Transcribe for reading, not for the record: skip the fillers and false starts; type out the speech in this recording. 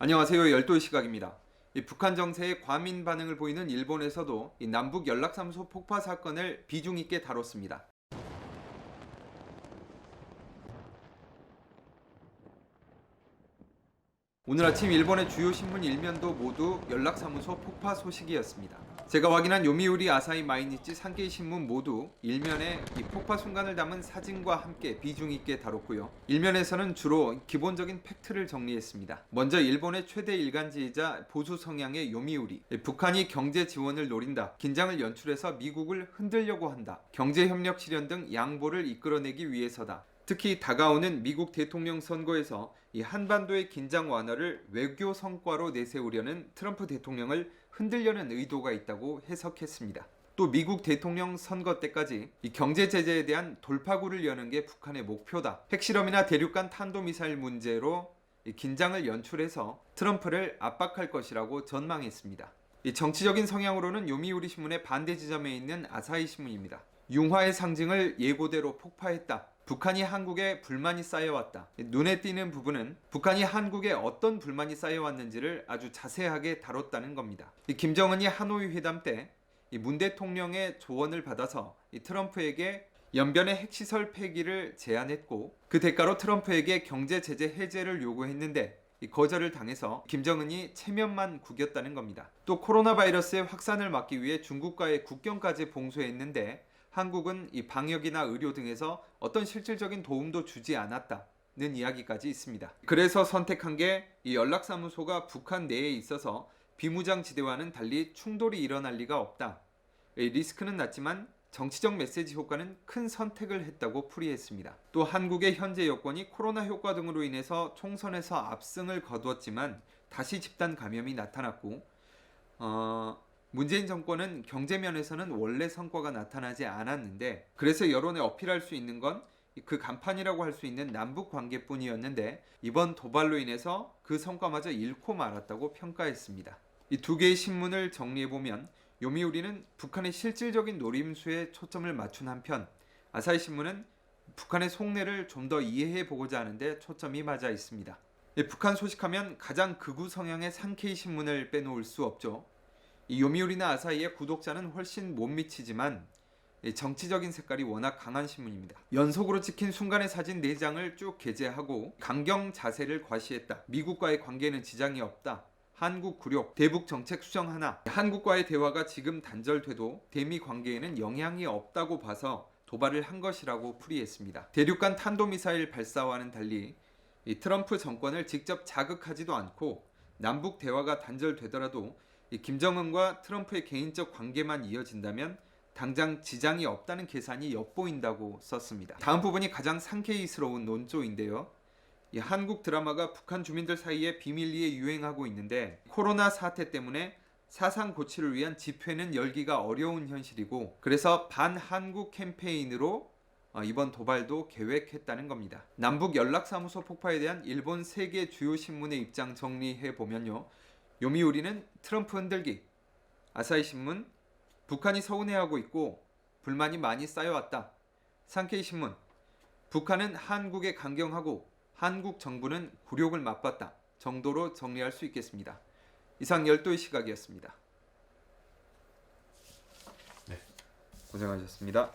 안녕하세요. 열도의 시각입니다. 북한 정세에 과민 반응을 보이는 일본에서도 남북 연락사무소 폭파 사건을 비중 있게 다뤘습니다. 오늘 아침 일본의 주요 신문 일면도 모두 연락사무소 폭파 소식이었습니다. 제가 확인한 요미우리, 아사히 마이니치, 산케이 신문 모두 일면에 이 폭파 순간을 담은 사진과 함께 비중 있게 다뤘고요. 일면에서는 주로 기본적인 팩트를 정리했습니다. 먼저 일본의 최대 일간지이자 보수 성향의 요미우리, 북한이 경제 지원을 노린다, 긴장을 연출해서 미국을 흔들려고 한다, 경제협력 실현 등 양보를 이끌어내기 위해서다. 특히 다가오는 미국 대통령 선거에서 이 한반도의 긴장 완화를 외교 성과로 내세우려는 트럼프 대통령을 흔들려는 의도가 있다고 해석했습니다. 또 미국 대통령 선거 때까지 이 경제 제재에 대한 돌파구를 여는 게 북한의 목표다. 핵실험이나 대륙간 탄도미사일 문제로 이 긴장을 연출해서 트럼프를 압박할 것이라고 전망했습니다. 이 정치적인 성향으로는 요미우리 신문의 반대 지점에 있는 아사히 신문입니다. 융화의 상징을 예고대로 폭파했다. 북한이 한국에 불만이 쌓여왔다. 눈에 띄는 부분은 북한이 한국에 어떤 불만이 쌓여왔는지를 아주 자세하게 다뤘다는 겁니다. 김정은이 하노이 회담 때 문 대통령의 조언을 받아서 트럼프에게 연변의 핵시설 폐기를 제안했고, 그 대가로 트럼프에게 경제 제재 해제를 요구했는데 거절을 당해서 김정은이 체면만 구겼다는 겁니다. 또 코로나 바이러스의 확산을 막기 위해 중국과의 국경까지 봉쇄했는데 한국은 이 방역이나 의료 등에서 어떤 실질적인 도움도 주지 않았다는 이야기까지 있습니다. 그래서 선택한 게 이 연락사무소가 북한 내에 있어서 비무장지대와는 달리 충돌이 일어날 리가 없다. 리스크는 낮지만 정치적 메시지 효과는 큰 선택을 했다고 풀이했습니다. 또 한국의 현재 여건이 코로나 효과 등으로 인해서 총선에서 압승을 거두었지만 다시 집단 감염이 나타났고, 문재인 정권은 경제 면에서는 원래 성과가 나타나지 않았는데, 그래서 여론에 어필할 수 있는 건 그 간판이라고 할 수 있는 남북 관계뿐이었는데 이번 도발로 인해서 그 성과마저 잃고 말았다고 평가했습니다. 이 두 개의 신문을 정리해보면 요미우리는 북한의 실질적인 노림수에 초점을 맞춘 한편, 아사히 신문은 북한의 속내를 좀 더 이해해보고자 하는데 초점이 맞아 있습니다. 북한 소식하면 가장 극우 성향의 산케이 신문을 빼놓을 수 없죠. 이 요미우리나 아사히의 구독자는 훨씬 못 미치지만 정치적인 색깔이 워낙 강한 신문입니다. 연속으로 찍힌 순간의 사진 4장을 쭉 게재하고 강경 자세를 과시했다. 미국과의 관계는 지장이 없다. 한국 굴욕, 대북 정책 수정 하나. 한국과의 대화가 지금 단절돼도 대미 관계에는 영향이 없다고 봐서 도발을 한 것이라고 풀이했습니다. 대륙간 탄도미사일 발사와는 달리 이 트럼프 정권을 직접 자극하지도 않고 남북 대화가 단절되더라도 이 김정은과 트럼프의 개인적 관계만 이어진다면 당장 지장이 없다는 계산이 엿보인다고 썼습니다. 다음 부분이 가장 상케이스러운 논조인데요. 이 한국 드라마가 북한 주민들 사이에 비밀리에 유행하고 있는데 코로나 사태 때문에 사상 고취를 위한 집회는 열기가 어려운 현실이고, 그래서 반한국 캠페인으로 이번 도발도 계획했다는 겁니다. 남북 연락사무소 폭파에 대한 일본 3개 주요 신문의 입장 정리해보면요. 요미우리는 트럼프 흔들기, 아사히 신문 북한이 서운해하고 있고 불만이 많이 쌓여왔다, 산케이 신문 북한은 한국에 강경하고 한국 정부는 굴욕을 맛봤다 정도로 정리할 수 있겠습니다. 이상 열도의 시각이었습니다. 네, 고생하셨습니다.